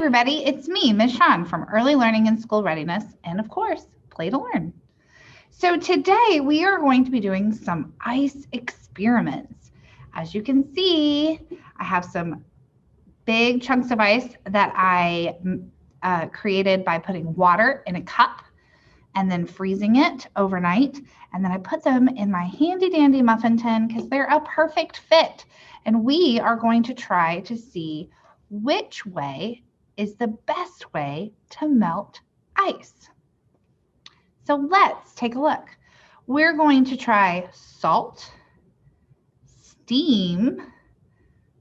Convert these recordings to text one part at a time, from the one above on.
everybody, it's me, Ms. Shawn from Early Learning and School Readiness, and of course, Play to Learn. So today we are going to be doing some ice experiments. As you can see, I have some big chunks of ice that I created by putting water in a cup and then freezing it overnight. And then I put them in my handy dandy muffin tin because they're a perfect fit. And we are going to try to see which way is the best way to melt ice. So let's take a look. We're going to try salt, steam,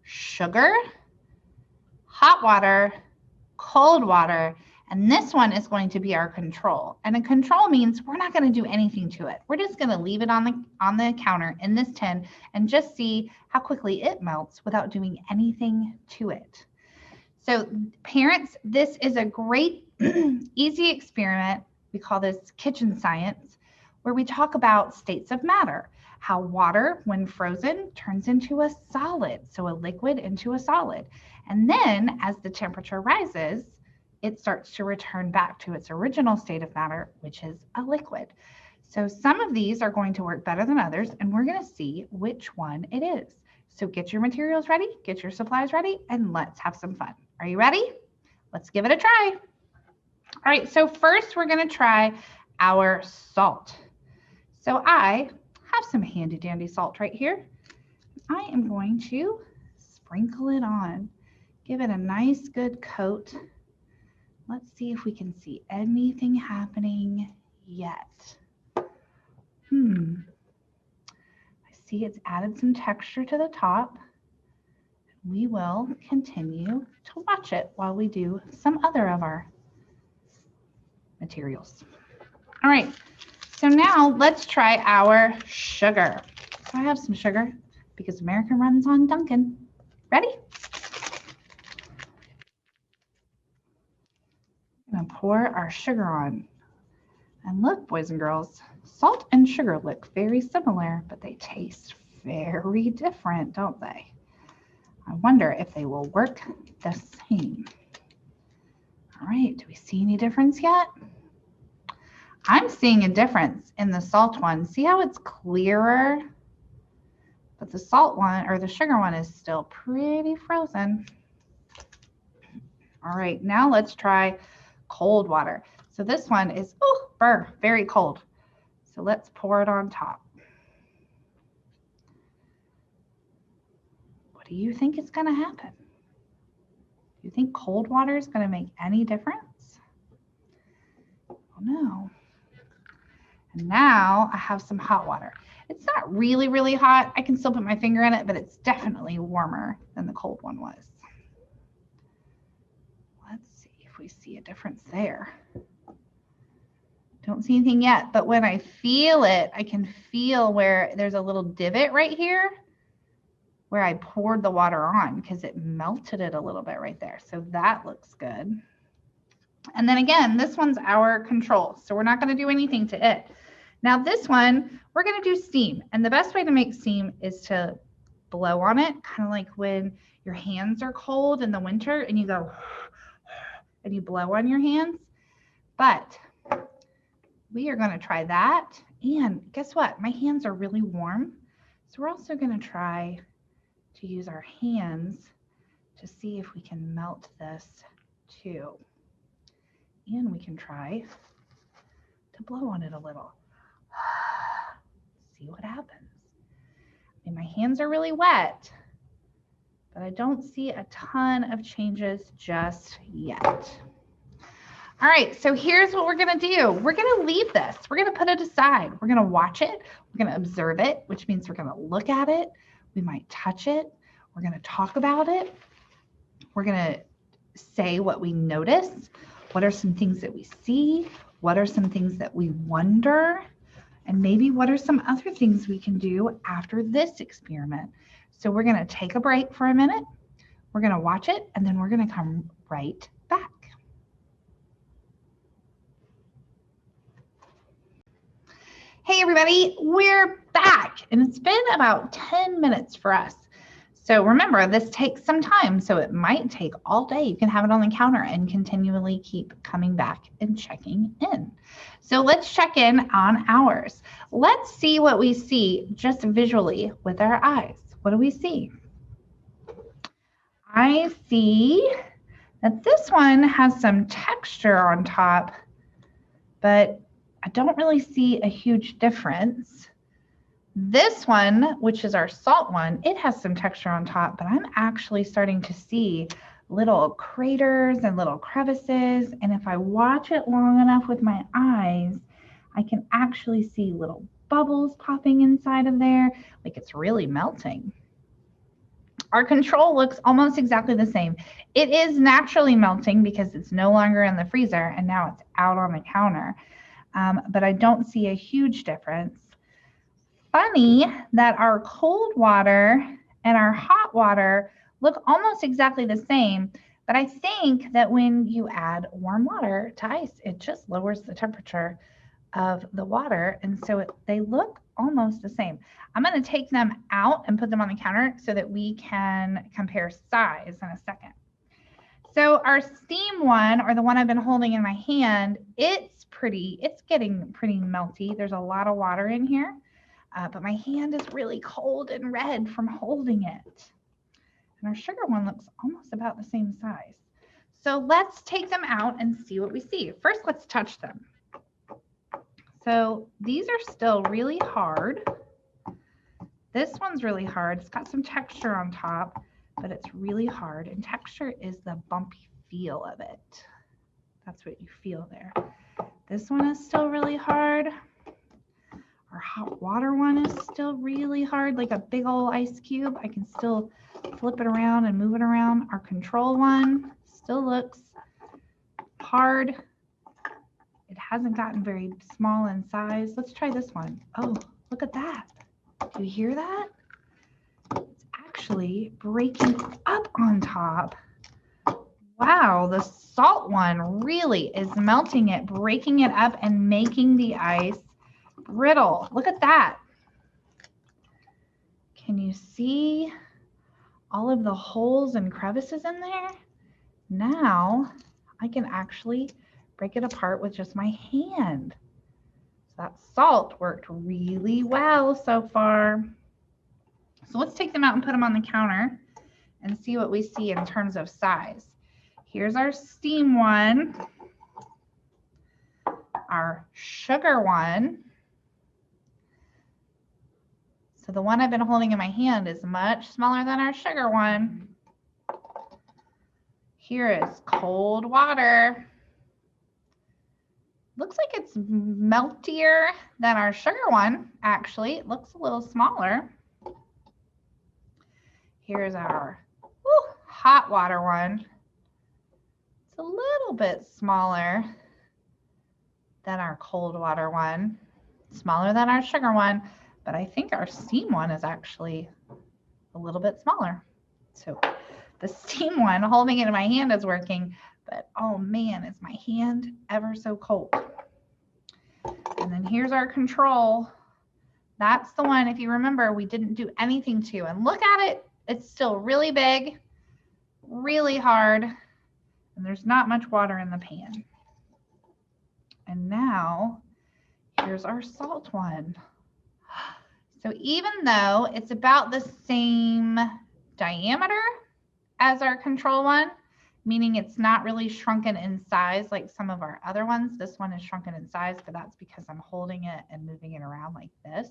sugar, hot water, cold water, and this one is going to be our control. And a control means we're not going to do anything to it. We're just going to leave it on the counter in this tin and just see how quickly it melts without doing anything to it. So parents, this is a great easy experiment. We call this kitchen science, where we talk about states of matter, how water, when frozen, turns into a solid, so a liquid into a solid. And then as the temperature rises, it starts to return back to its original state of matter, which is a liquid. So some of these are going to work better than others, and we're going to see which one it is. So get your materials ready, get your supplies ready, and let's have some fun. Are you ready? Let's give it a try. All right, so first we're going to try our salt. So I have some handy dandy salt right here. I am going to sprinkle it on, give it a nice good coat. Let's see if we can see anything happening yet. I see it's added some texture to the top. We will continue to watch it while we do some other of our materials. All right, so now let's try our sugar. So I have some sugar because America runs on Dunkin'. Ready? I'm gonna pour our sugar on. And look, boys and girls, salt and sugar look very similar, but they taste very different, don't they? I wonder if they will work the same. All right, do we see any difference yet? I'm seeing a difference in the salt one. See how it's clearer? But the salt one, or the sugar one, is still pretty frozen. All right, now let's try cold water. So this one is, very cold. So let's pour it on top. What do you think is going to happen? Do you think cold water is going to make any difference? Oh no. And now I have some hot water. It's not really, really hot. I can still put my finger in it, but it's definitely warmer than the cold one was. Let's see if we see a difference there. Don't see anything yet, but when I feel it, I can feel where there's a little divot right here where I poured the water on because it melted it a little bit right there. So that looks good. And then again, this one's our control. So we're not going to do anything to it. Now this one, we're going to do steam. And the best way to make steam is to blow on it, kind of like when your hands are cold in the winter and you go and you blow on your hands. But we are going to try that. And guess what? My hands are really warm. So we're also going to try to use our hands to see if we can melt this too. And we can try to blow on it a little. See what happens. I mean, my hands are really wet, but I don't see a ton of changes just yet. All right, so here's what we're gonna do. We're gonna leave this. We're gonna put it aside. We're gonna watch it. We're gonna observe it, which means we're gonna look at it. We might touch it. We're gonna talk about it. We're gonna say what we notice. What are some things that we see? What are some things that we wonder? And maybe what are some other things we can do after this experiment? So we're gonna take a break for a minute. We're gonna watch it, and then we're gonna come right back. Hey everybody, we're back, and it's been about 10 minutes for us. So remember, this takes some time, so it might take all day. You can have it on the counter and continually keep coming back and checking in. So let's check in on ours. Let's see what we see just visually with our eyes. What do we see? I see that this one has some texture on top, but I don't really see a huge difference. This one, which is our salt one, it has some texture on top, but I'm actually starting to see little craters and little crevices. And if I watch it long enough with my eyes, I can actually see little bubbles popping inside of there, like it's really melting. Our control looks almost exactly the same. It is naturally melting because it's no longer in the freezer and now it's out on the counter. But I don't see a huge difference. Funny that our cold water and our hot water look almost exactly the same, but I think that when you add warm water to ice, it just lowers the temperature of the water, and so they look almost the same. I'm going to take them out and put them on the counter so that we can compare size in a second. So our steam one, or the one I've been holding in my hand, it's getting pretty melty. There's a lot of water in here. But my hand is really cold and red from holding it. And our sugar one looks almost about the same size. So let's take them out and see what we see. First, let's touch them. So these are still really hard. This one's really hard. It's got some texture on top, but it's really hard. And texture is the bumpy feel of it. That's what you feel there. This one is still really hard. Our hot water one is still really hard, like a big old ice cube. I can still flip it around and move it around. Our control one still looks hard. It hasn't gotten very small in size. Let's try this one. Oh, look at that. Do you hear that? It's actually breaking up on top. Wow, the salt one really is melting it, breaking it up and making the ice brittle. Look at that. Can you see all of the holes and crevices in there? Now I can actually break it apart with just my hand. So that salt worked really well so far. So let's take them out and put them on the counter and see what we see in terms of size. Here's our steam one, our sugar one. So the one I've been holding in my hand is much smaller than our sugar one. Here is cold water. Looks like it's meltier than our sugar one, actually. It looks a little smaller. Here's our hot water one. It's a little bit smaller than our cold water one, smaller than our sugar one, but I think our steam one is actually a little bit smaller. So the steam one, holding it in my hand, is working, but oh man, is my hand ever so cold. And then here's our control. That's the one, if you remember, we didn't do anything to. And look at it, it's still really big, really hard, and there's not much water in the pan. And now here's our salt one. So even though it's about the same diameter as our control one, meaning it's not really shrunken in size like some of our other ones. This one is shrunken in size, but that's because I'm holding it and moving it around like this.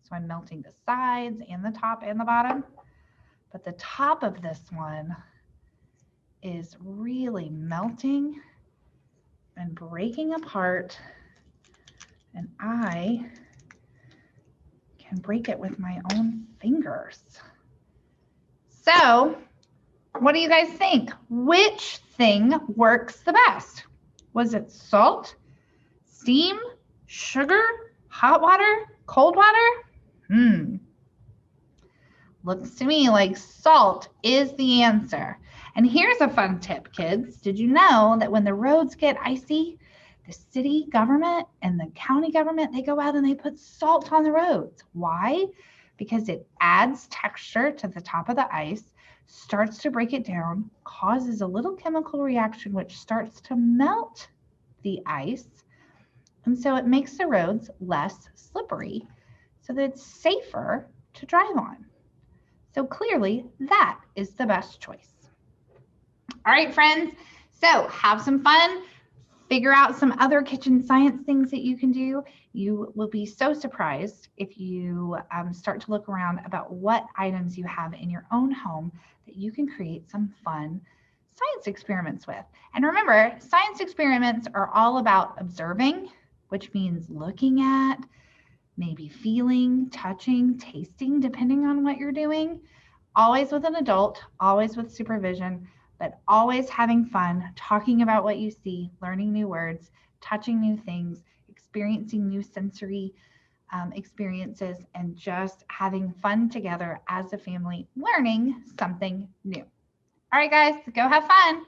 So I'm melting the sides and the top and the bottom. But the top of this one is really melting and breaking apart. And I can break it with my own fingers. So what do you guys think? Which thing works the best? Was it salt, steam, sugar, hot water, cold water? Looks to me like salt is the answer. And here's a fun tip, kids. Did you know that when the roads get icy, the city government and the county government, they go out and they put salt on the roads? Why? because it adds texture to the top of the ice, starts to break it down, causes a little chemical reaction which starts to melt the ice. And so it makes the roads less slippery so that it's safer to drive on. So clearly that is the best choice. All right, friends, so have some fun. Figure out some other kitchen science things that you can do. You will be so surprised if you start to look around about what items you have in your own home that you can create some fun science experiments with. And remember, science experiments are all about observing, which means looking at, maybe feeling, touching, tasting, depending on what you're doing. Always with an adult, always with supervision, but always having fun, talking about what you see, learning new words, touching new things, experiencing new sensory experiences, and just having fun together as a family, learning something new. All right, guys, go have fun.